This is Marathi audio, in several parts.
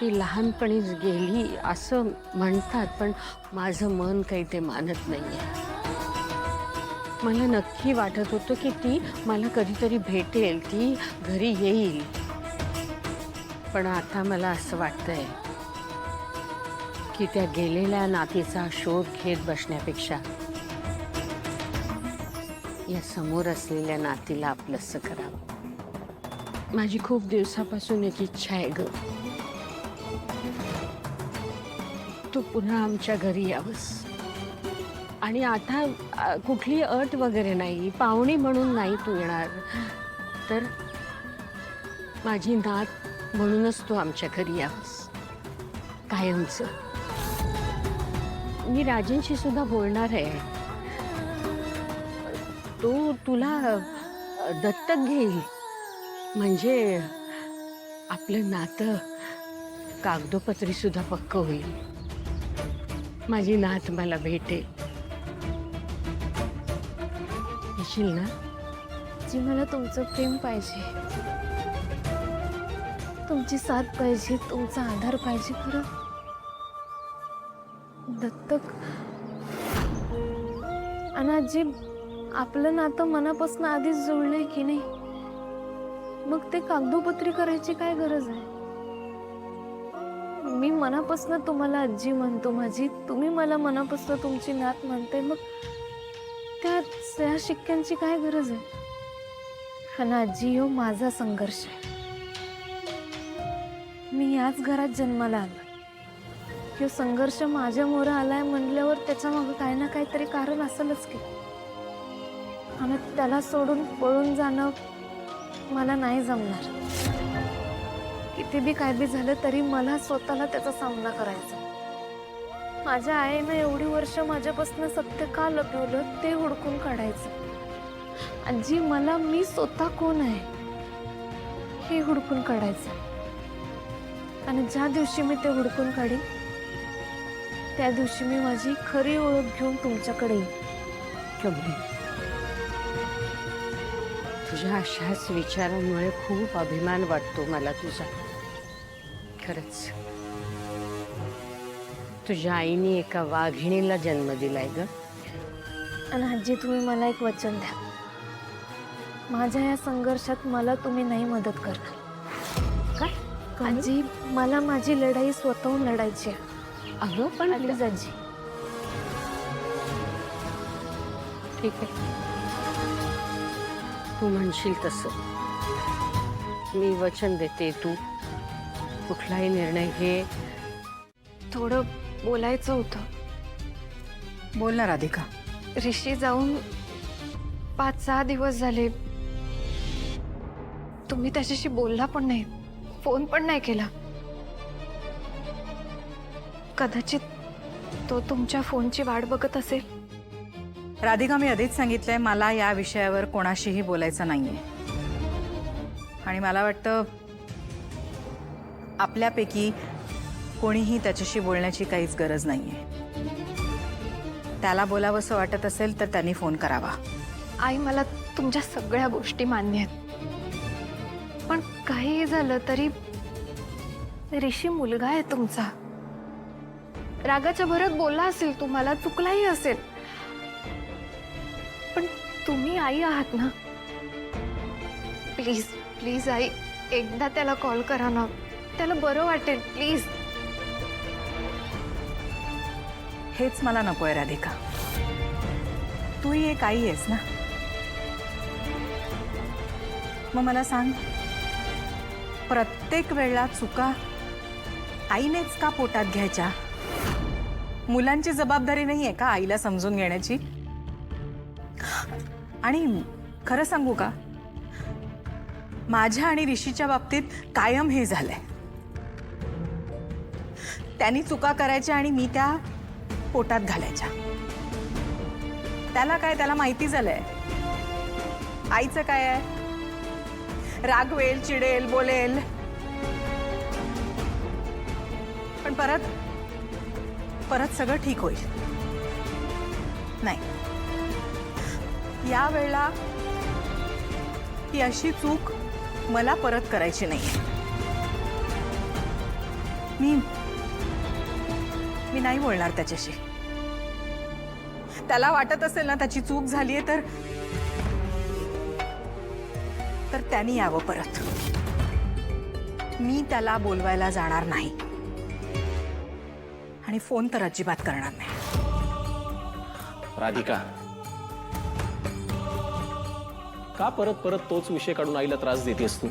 ती लहानपणीच गेली असं म्हणतात, पण माझं मन काही ते मानत नाहीये. मला नक्की वाटत होतं की ती मला कधीतरी भेटेल, ती घरी येईल. पण आता मला असं वाटतंय की त्या गेलेल्या नातीचा शोध घेत बसण्यापेक्षा या समोर असलेल्या नातीला आपलंसं करावं. माझी खूप दिवसापासून एक इच्छा आहे ग, तू पुन्हा आमच्या घरी यावंस. आणि आता कुठली अट वगैरे नाही, पाहुणी म्हणून नाही तू येणार, तर माझी नात म्हणूनच तू आमच्या घरी यावंस कायमचं. मी राजेंशी सुद्धा बोलणार आहे. तो तुला दत्तक घेईल, म्हणजे आपलं नातं कागदोपत्री सुद्धा पक्क होईल. माझी नात मला भेटेल. येशील ना? जी, मला तुमचं प्रेम पाहिजे, तुमची साथ पाहिजे, तुमचा आधार पाहिजे. खरं दत्तक आणि आजी, आपलं नातं मनापासून आधीच जुळलंय की नाही, मग ते कागदोपत्री करायची काय गरज आहे? मी मनापासून तुम्हाला आजी म्हणतो माझी, तुम्ही मला मनापासून तुमची नात म्हणते, मग त्या शिक्क्यांची काय गरज आहे? आणि आजी, हो माझा संघर्ष आहे. मी याच घरात जन्माला आलोय. ह्यो संघर्ष माझ्या मोर आलाय म्हणल्यावर त्याच्या मागे काही ना काहीतरी कारण असेलच की. आणि त्याला सोडून पळून जाणं मला नाही जमणार. किती बी काय बी झालं तरी मला स्वतःला त्याचा सामना करायचा. माझ्या आईनं एवढी वर्ष माझ्यापासून सत्य का लपवलं ते हुडकून काढायचं. आजी, मला मी स्वतः कोण आहे हे हुडकून काढायचं. आणि ज्या दिवशी मी ते हुडकून काढीन त्या दिवशी मी माझी खरी ओळख घेऊन तुमच्याकडे येईन. कमली, तुझ्या अशाच विचारांमुळे खूप अभिमान वाटतो मला तुझा. खरंच तुझ्या आईने एका वाघिणीला जन्म दिलाय ग. आणि आजी, तुम्ही मला एक वचन द्या, माझ्या या संघर्षात मला तुम्ही नाही मदत करणार. काय आजी, मला माझी लढाई स्वतःहून लढायची आहे. अगं पण प्लीज आजी. ठीक आहे, तू म्हणशील तसं. मी वचन देते, तू कुठलाही निर्णय घे. थोडं बोलायचं होतं. बोल ना राधिका. ऋषी जाऊन 5-6 दिवस झाले. तुम्ही त्याच्याशी बोलला पण नाही, फोन पण नाही केला. कदाचित तो तुमच्या फोनची वाट बघत असेल. राधिका, मी आधीच सांगितलंय, मला या विषयावर कोणाशीही बोलायचं नाहीये. आणि मला वाटतं आपल्यापैकी कोणीही त्याच्याशी बोलण्याची काहीच गरज नाहीये. त्याला बोलावंसं वाटत असेल तर त्यांनी फोन करावा. आई, मला तुमच्या सगळ्या गोष्टी मान्य आहेत, पण काही झालं तरी ऋषी मुलगा आहे तुमचा. रागाच्या भरात बोलला असेल, तुम्हाला चुकलाही असेल, पण तुम्ही आई आहात ना. प्लीज प्लीज आई, एकदा त्याला कॉल करा ना, त्याला बरं वाटेल. प्लीज. हेच मला नकोय राधिका. तूही एक आई आहेस ना. मग मला सांग, प्रत्येक वेळेला चुका आईनेच का पोटात घ्यायच्या? मुलांची जबाबदारी नाहीये का आईला समजून घेण्याची? आणि खरं सांगू का, माझ्या आणि ऋषीच्या बाबतीत कायम हे झालंय. त्यांनी चुका करायच्या आणि मी त्या पोटात घालायच्या. त्याला काय, त्याला माहिती झालंय आईचं काय आहे. रागवेल, चिडेल, बोलेल, पण परत परत सगळं ठीक होईल. नाही, या वेळेला ही अशी चूक मला परत करायची नाही. मी नाही बोलणार त्याच्याशी. त्याला वाटत असेल ना त्याची चूक झालीये तर त्यांनी यावं परत. मी त्याला बोलवायला जाणार नाही आणि फोन तर अजिबात करणार नाही. राधिका, का परत परत तोच विषय काढून आईला त्रास देतेस तू?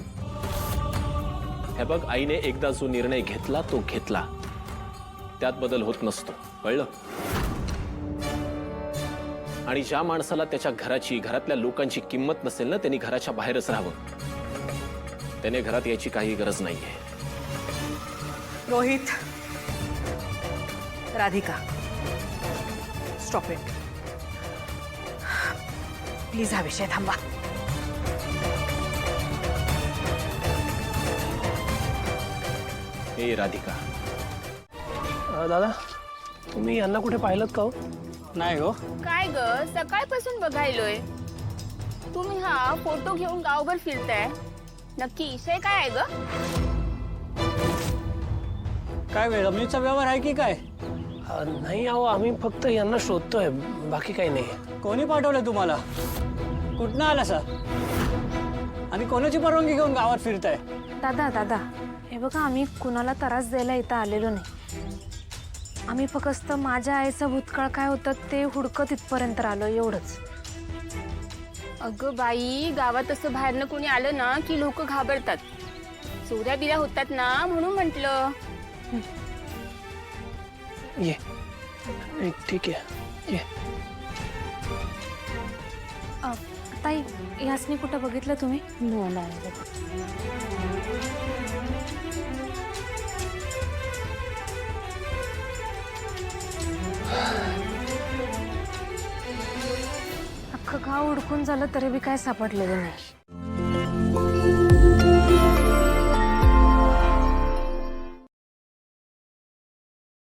हे बघ, आईने एकदा जो निर्णय घेतला तो घेतला, त्यात बदल होत नसतो, कळलं? आणि ज्या माणसाला त्याच्या घराची, घरातल्या लोकांची किंमत नसेल ना, त्यांनी घराच्या बाहेरच राहावं. त्याने घरात यायची काही गरज नाहीये. Rohit, Radhika, stop it please. हा विषय थांबा. हे राधिका, दादा, तुम्ही यांना कुठे पाहिलं का हो? नाही हो. काय ग, सकाळपासून बघायलोय. तुम्ही हा फोटो घेऊन गावभर फिरताय, नक्की विषय काय आहे ग? काय वेळमणीचा व्यवहार आहे की काय? नाही अहो, आम्ही फक्त यांना शोधतोय, बाकी काही नाही. कोणी पाठवलं तुम्हाला? कुठनं आला सर? आणि कोणाची परवानगी घेऊन गावात फिरताय? दादा दादा, हे बघा, आम्ही कुणाला त्रास द्यायला इथं आलेलो नाही. आम्ही फक्त माझ्या आईचा भूतकाळ काय होतं ते हुडकत इथपर्यंत आलो, एवढंच. अगं बाई, गावात असं बाहेरनं कोणी आलं ना की लोक घाबरतात. चोऱ्या बिऱ्या होतात ना, म्हणून म्हटलं. ये, ठीक आहे, ये. ताई, यासनी कुठं बघितलं तुम्ही? अख्खं गाव उडकून झालं तरी बी काय सापडलेलं नाही.